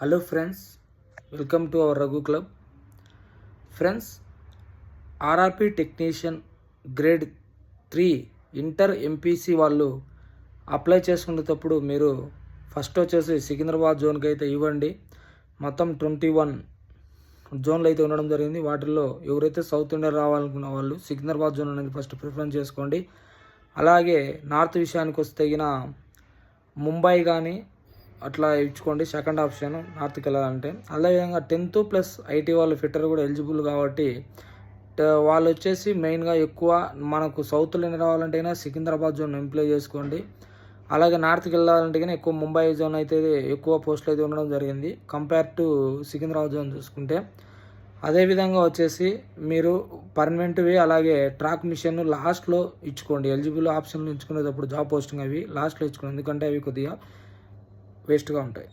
Hello friends, welcome to our Raghu club. Friends, RRP technician grade 3 inter MPC వాళ్ళు apply చేసుకునేటప్పుడు మీరు first వచ్చేసి సికింద్రాబాద్ జోన్కి అయితే ఇవ్వండి. మొత్తం 21 జోన్లు అయితే ఉండడం జరిగింది. వాటిల్లో ఎవరైతే సౌత్ ఇండియా రావాలనుకున్న వాళ్ళు సికింద్రాబాద్ జోన్ అనేది ఫస్ట్ ప్రిఫరెన్స్ చేసుకోండి. అలాగే నార్త్ విషయానికి వస్తే ముంబై కానీ అట్లా ఇచ్చుకోండి, సెకండ్ ఆప్షన్ నార్త్కి వెళ్ళాలంటే. అదేవిధంగా 10th ప్లస్ ఐటీ వాళ్ళు ఫిట్టర్ కూడా ఎలిజిబుల్ కాబట్టి వాళ్ళు వచ్చేసి మెయిన్గా ఎక్కువ మనకు సౌత్లో రావాలంటే సికింద్రాబాద్ జోన్ ఎంప్లాయ్ చేసుకోండి. అలాగే నార్త్కి వెళ్ళాలంటే ఎక్కువ ముంబై జోన్ అయితే ఎక్కువ పోస్టులు అయితే ఉండడం జరిగింది కంపేర్ టు సికింద్రాబాద్ జోన్ చూసుకుంటే. అదేవిధంగా వచ్చేసి మీరు పర్మనెంట్వి అలాగే ట్రాక్ మిషన్ లాస్ట్లో ఇచ్చుకోండి. ఎలిజిబుల్ ఆప్షన్లు ఇచ్చుకునేటప్పుడు జాబ్ పోస్టింగ్ అవి లాస్ట్లో ఇచ్చుకోండి, ఎందుకంటే అవి కొద్దిగా వేస్ట్గా ఉంటాయి.